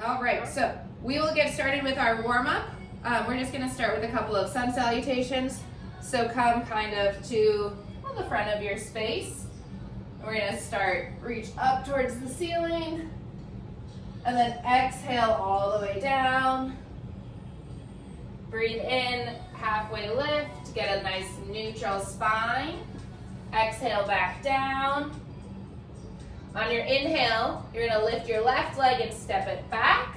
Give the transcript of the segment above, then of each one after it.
All right, so we will get started with our warm-up. We're just gonna start with a couple of sun salutations. So come kind of to the front of your space. We're gonna start, reach up towards the ceiling, and then exhale all the way down. Breathe in, halfway lift, get a nice neutral spine. Exhale back down. On your inhale, you're gonna lift your left leg and step it back.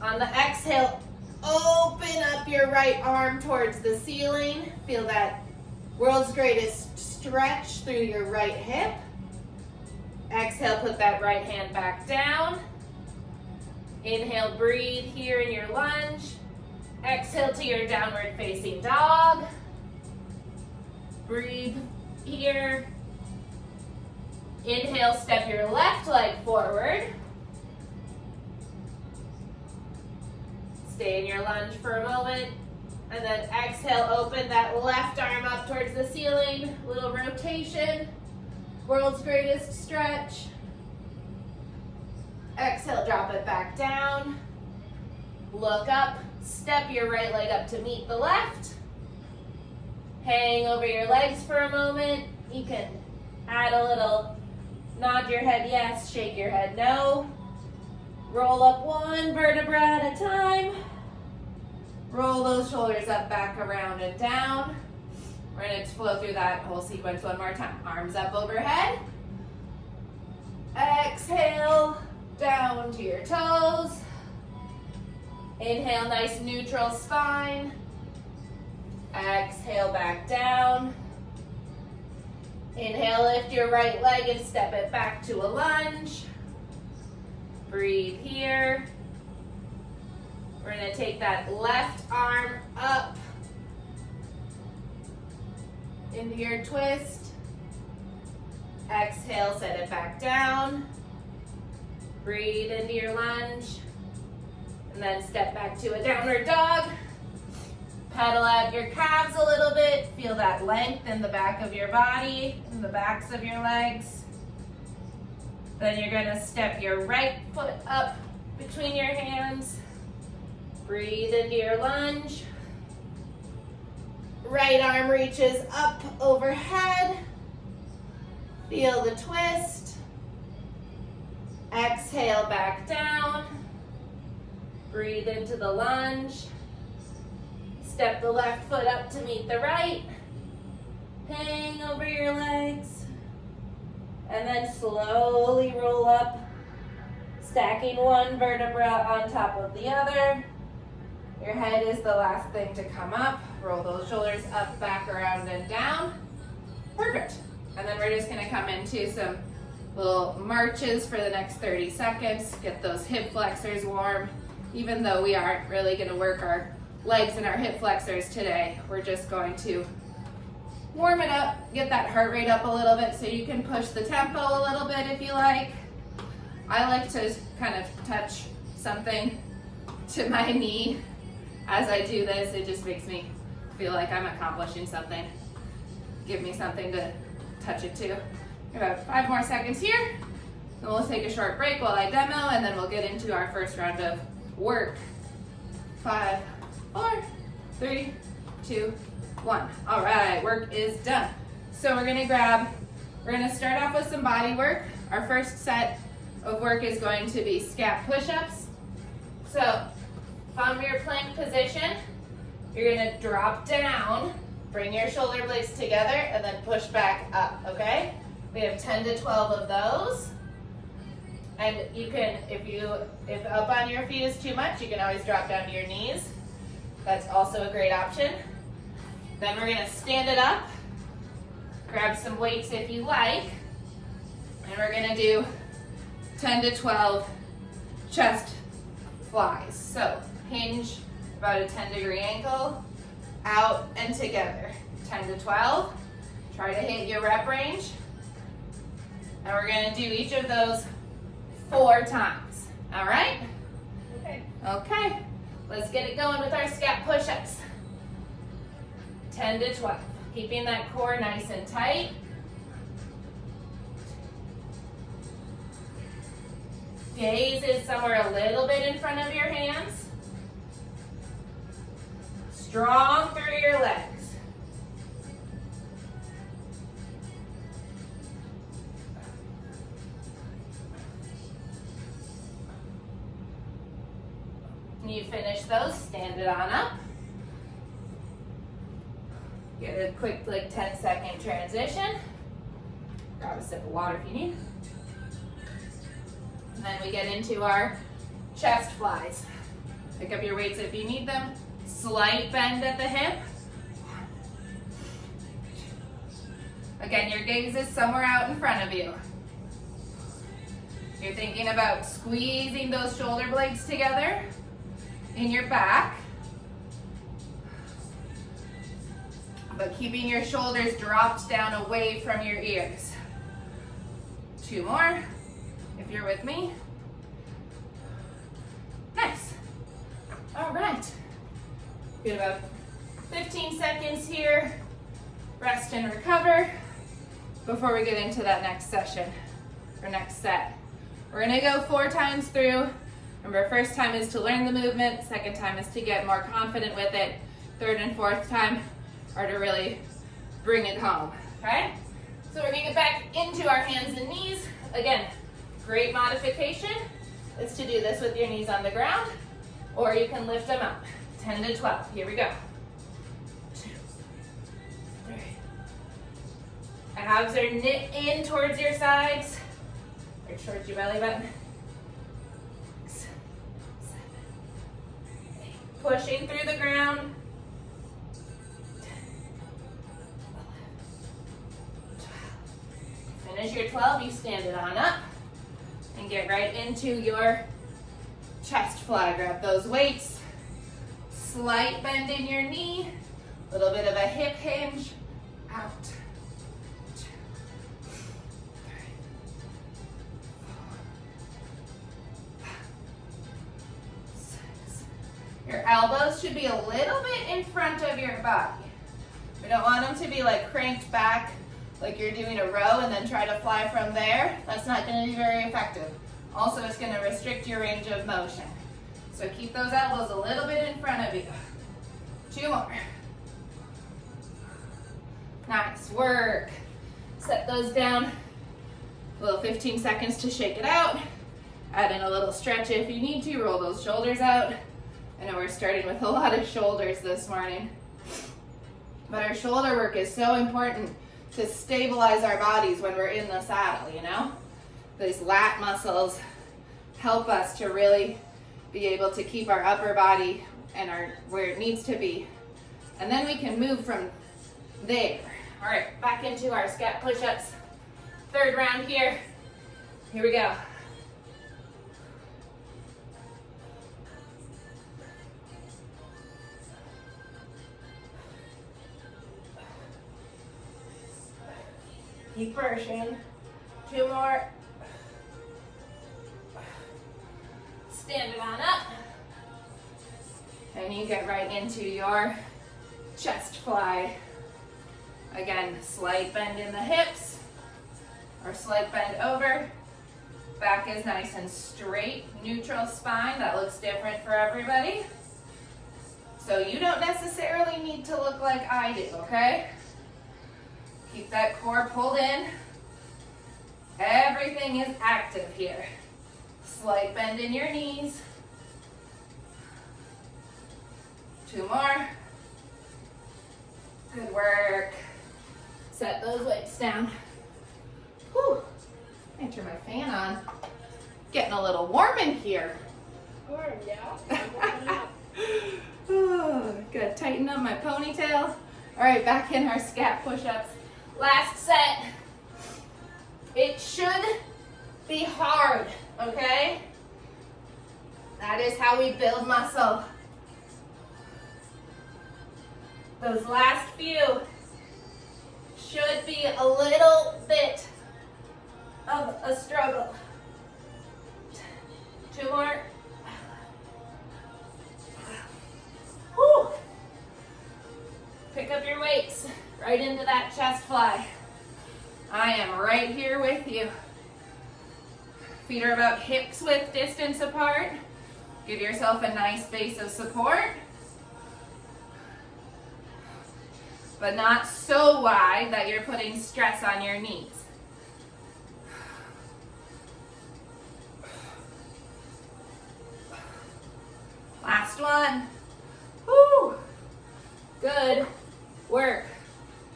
On the exhale, open up your right arm towards the ceiling. Feel that world's greatest stretch through your right hip. Exhale, put that right hand back down. Inhale, breathe here in your lunge. Exhale to your downward facing dog. Breathe here. Inhale, step your left leg forward. Stay in your lunge for a moment. And then exhale, open that left arm up towards the ceiling. Little rotation. World's greatest stretch. Exhale, drop it back down. Look up. Step your right leg up to meet the left. Hang over your legs for a moment. You can add a little nod your head yes, shake your head no. Roll up one vertebra at a time. Roll those shoulders up, back, around, and down. We're going to flow through that whole sequence one more time. Arms up overhead. Exhale, down to your toes. Inhale, nice neutral spine. Exhale, back down. Inhale, lift your right leg and step it back to a lunge. Breathe here. We're going to take that left arm up into your twist. Exhale, set it back down. Breathe into your lunge. And then step back to a downward dog. Pedal out your calves a little bit. Feel that length in the back of your body, in the backs of your legs. Then you're gonna step your right foot up between your hands. Breathe into your lunge. Right arm reaches up overhead. Feel the twist. Exhale back down. Breathe into the lunge. Step the left foot up to meet the right. Hang over your legs. And then slowly roll up, stacking one vertebra on top of the other. Your head is the last thing to come up. Roll those shoulders up, back, around, and down. Perfect. And then we're just gonna come into some little marches for the next 30 seconds. Get those hip flexors warm. Even though we aren't really gonna work our legs and our hip flexors today, we're just going to warm it up, get that heart rate up a little bit so you can push the tempo a little bit if you like. I like to kind of touch something to my knee as I do this. It just makes me feel like I'm accomplishing something. Give me something to touch it to. About 5 more seconds here. Then we'll take a short break while I demo, and then we'll get into our first round of work. 5, 4, 3, 2, 1. All right, work is done. So we're gonna start off with some body work. Our first set of work is going to be scap push-ups. So from your plank position, you're gonna drop down, bring your shoulder blades together, and then push back up, okay? We have 10 to 12 of those. And you can, if up on your feet is too much, you can always drop down to your knees. That's also a great option. Then we're gonna stand it up, grab some weights if you like, and we're gonna do 10 to 12 chest flies. So hinge about a 10-degree angle, out and together. 10 to 12, try to hit your rep range. And we're gonna do each of those 4 times, all right? Okay. Okay, let's get it going with our scap push-ups. 10 to 12, keeping that core nice and tight. Gaze is somewhere a little bit in front of your hands. Strong through your legs. When you finish those, stand it on up. Get a quick like 10-second transition. Grab a sip of water if you need. And then we get into our chest flies. Pick up your weights if you need them. Slight bend at the hip. Again, your gaze is somewhere out in front of you. You're thinking about squeezing those shoulder blades together in your back, but keeping your shoulders dropped down away from your ears. 2 more, if you're with me. Nice. All right. Get about 15 seconds here. Rest and recover before we get into that next session or next set. We're gonna go 4 times through. Remember, first time is to learn the movement, second time is to get more confident with it, third and fourth time are to really bring it home, okay? So we're gonna get back into our hands and knees. Again, great modification is to do this with your knees on the ground, or you can lift them up. 10 to 12, here we go. 2, 3. Abs are knit in towards your sides, or towards your belly button. 6, 7, 8. Pushing through the ground. 10, 11, 12. Finish your 12, you stand it on up and get right into your chest fly. Grab those weights. Slight bend in your knee, a little bit of a hip hinge, out. 2, 3, 4, 5, 6. Your elbows should be a little bit in front of your body. We don't want them to be like cranked back like you're doing a row and then try to fly from there. That's not going to be very effective. Also, it's going to restrict your range of motion. So keep those elbows a little bit in front of you. 2 more. Nice work. Set those down. A little 15 seconds to shake it out. Add in a little stretch if you need to. Roll those shoulders out. I know we're starting with a lot of shoulders this morning. But our shoulder work is so important to stabilize our bodies when we're in the saddle, you know? These lat muscles help us to really be able to keep our upper body and where it needs to be. And then we can move from there. All right, back into our scat push-ups. 3rd round here. Here we go. Keep pushing. 2 more. Stand it on up. And you get right into your chest fly. Again, slight bend in the hips or slight bend over. Back is nice and straight, neutral spine. That looks different for everybody. So you don't necessarily need to look like I do, okay? Keep that core pulled in. Everything is active here. Slight bend in your knees. 2 more. Good work. Set those weights down. Whew. I turn my fan on. Getting a little warm in here. Warm, yeah. Oh, gotta tighten up my ponytail. All right, back in our scat push-ups. Last set. It should be hard, okay? That is how we build muscle. Those last few should be a little bit of a struggle. 2 more. Whew. Pick up your weights right into that chest fly. I am right here with you. Feet are about hips width distance apart. Give yourself a nice base of support, but not so wide that you're putting stress on your knees. Last one. Woo! Good work.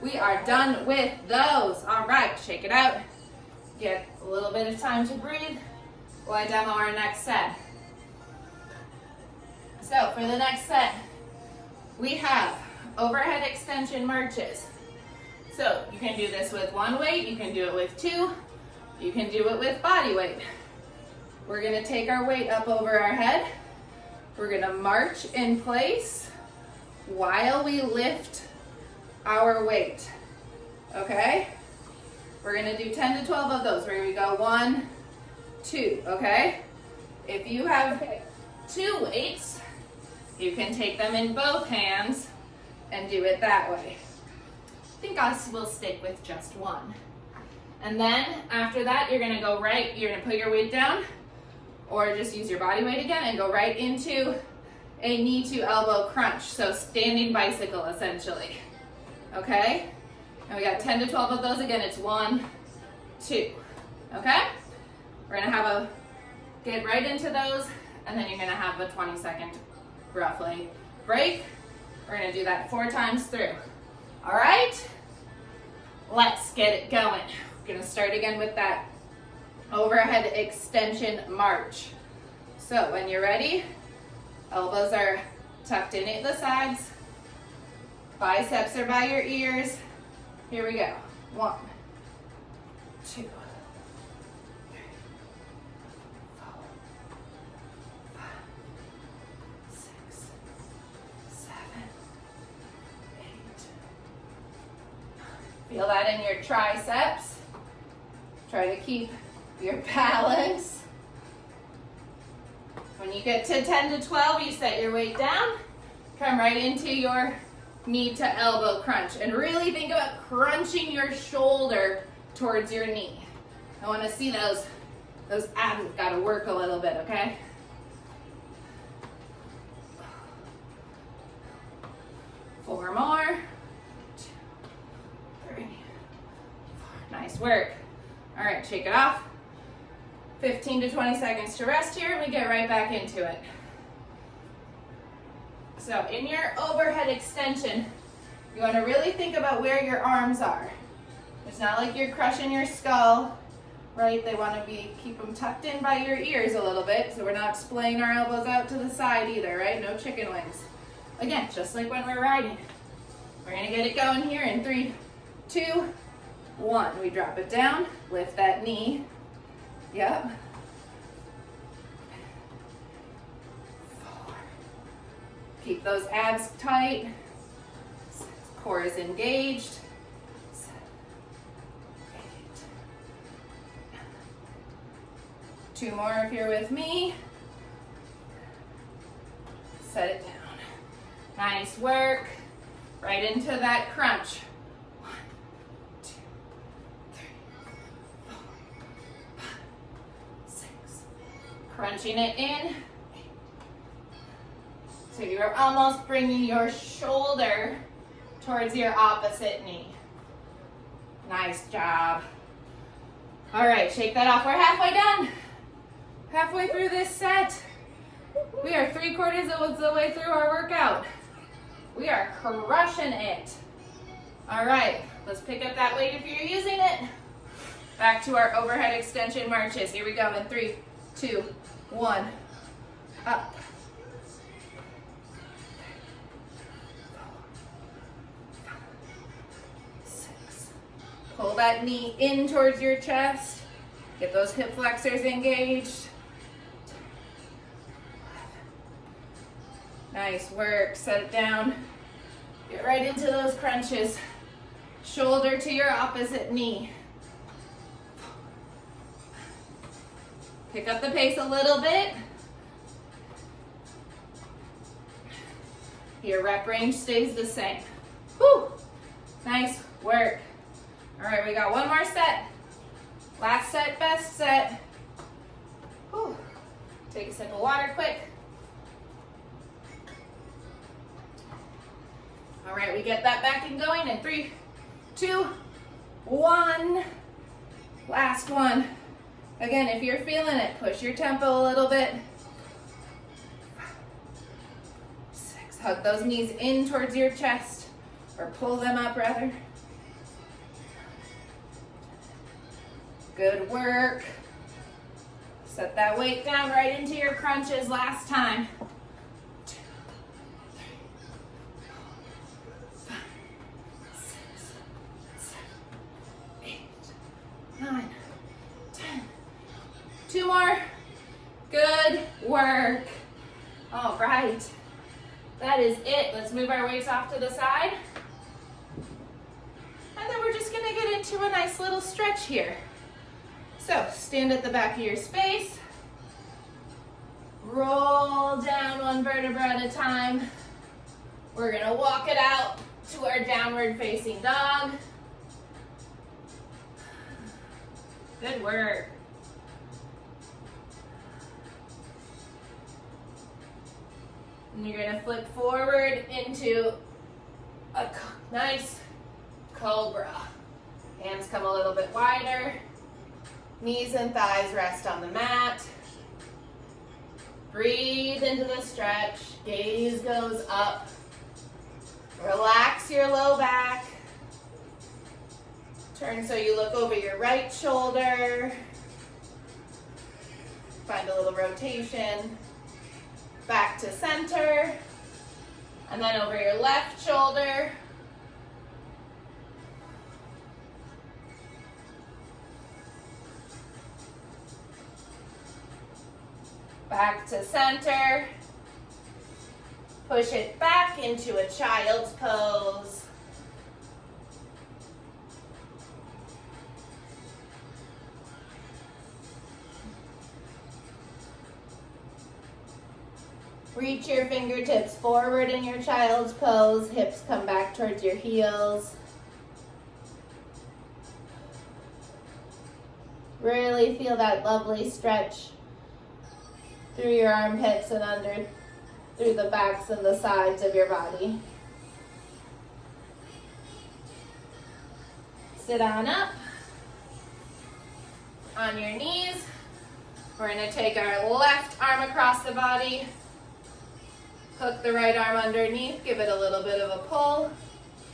We are done with those. All right, shake it out. Get a little bit of time to breathe while I demo our next set. So for the next set, we have overhead extension marches. So you can do this with one weight, you can do it with two, you can do it with body weight. We're gonna take our weight up over our head. We're gonna march in place while we lift our weight, okay? We're gonna do 10 to 12 of those. We're gonna go 1, 2, okay? If you have two weights, you can take them in both hands and do it that way. I think I will stick with just one. And then after that, you're gonna go right, you're gonna put your weight down, or just use your body weight again and go right into a knee to elbow crunch. So standing bicycle essentially, okay? And we got 10 to 12 of those. Again, it's 1, 2, okay? We're gonna get right into those, and then you're gonna have a 20-second roughly break. We're gonna do that 4 times through. All right, let's get it going. We're gonna start again with that overhead extension march. So when you're ready, elbows are tucked in at the sides, biceps are by your ears. Here we go. 1, 2, 3, 4, 5, 6, 7, 8. Feel that in your triceps. Try to keep your balance. When you get to 10 to 12, you set your weight down, come right into your knee to elbow crunch, and really think about crunching your shoulder towards your knee. I want to see those abs have got to work a little bit, okay? Four more. 2, 3, 4. Nice work. All right, shake it off. 15 to 20 seconds to rest here, and we get right back into it. So in your overhead extension, you want to really think about where your arms are. It's not like you're crushing your skull, right? They want to keep them tucked in by your ears a little bit, so we're not splaying our elbows out to the side either, right? No chicken wings. Again, just like when we're riding. We're gonna get it going here in 3, 2, 1. We drop it down, lift that knee. Yep. 4. Keep those abs tight. 6. Core is engaged. 7, 8. 2 more if you're with me. Set it down. Nice work. Right into that crunch. 1, 2, 3, 4, 5, 6. Crunching it in. 8. So you're almost bringing your shoulder towards your opposite knee. Nice job. All right, shake that off. We're halfway done. Halfway through this set. We are 3/4 of the way through our workout. We are crushing it. All right, let's pick up that weight if you're using it. Back to our overhead extension marches. Here we go in 3, 2, 1. Up. 6. Pull that knee in towards your chest. Get those hip flexors engaged. Nice work. Set it down. Get right into those crunches. Shoulder to your opposite knee. Pick up the pace a little bit. Your rep range stays the same. Whew. Nice work. All right, we got one more set. Last set, best set. Take a sip of water quick. All right, we get that back and going in 3, 2, 1. Last one. Again, if you're feeling it, push your tempo a little bit. 6, hug those knees in towards your chest, or pull them up rather. Good work. Set that weight down right into your crunches last time. 2, 3, 4, 5, 6, 7, 8, 9, 10. 2 more. Good work. All right. That is it. Let's move our weights off to the side. And then we're just gonna get into a nice little stretch here. So stand at the back of your space. Roll down 1 vertebra at a time. We're gonna walk it out to our downward facing dog. Good work. And you're gonna flip forward into a nice cobra. Hands come a little bit wider. Knees and thighs rest on the mat. Breathe into the stretch. Gaze goes up. Relax your low back. Turn so you look over your right shoulder. Find a little rotation. Back to center. And then over your left shoulder. Back to center. Push it back into a child's pose. Reach your fingertips forward in your child's pose. Hips come back towards your heels. Really feel that lovely stretch through your armpits and under, through the backs and the sides of your body. Sit on up. On your knees. We're going to take our left arm across the body. Hook the right arm underneath. Give it a little bit of a pull.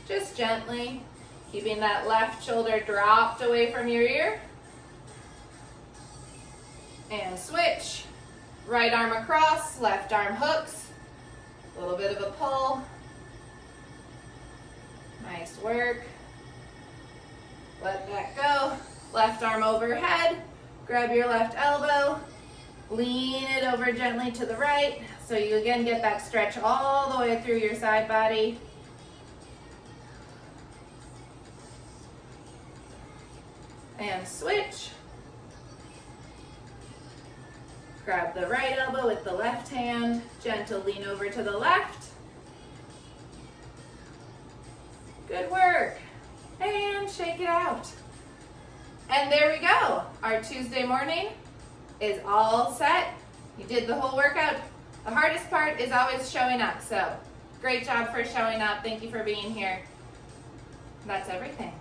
Just gently. Keeping that left shoulder dropped away from your ear. And switch. Right arm across, left arm hooks. A little bit of a pull. Nice work. Let that go. Left arm overhead. Grab your left elbow. Lean it over gently to the right. So you again get that stretch all the way through your side body. And switch. Grab the right elbow with the left hand, gentle lean over to the left. Good work. And shake it out. And there we go. Our Tuesday morning is all set. You did the whole workout. The hardest part is always showing up. So great job for showing up. Thank you for being here. That's everything.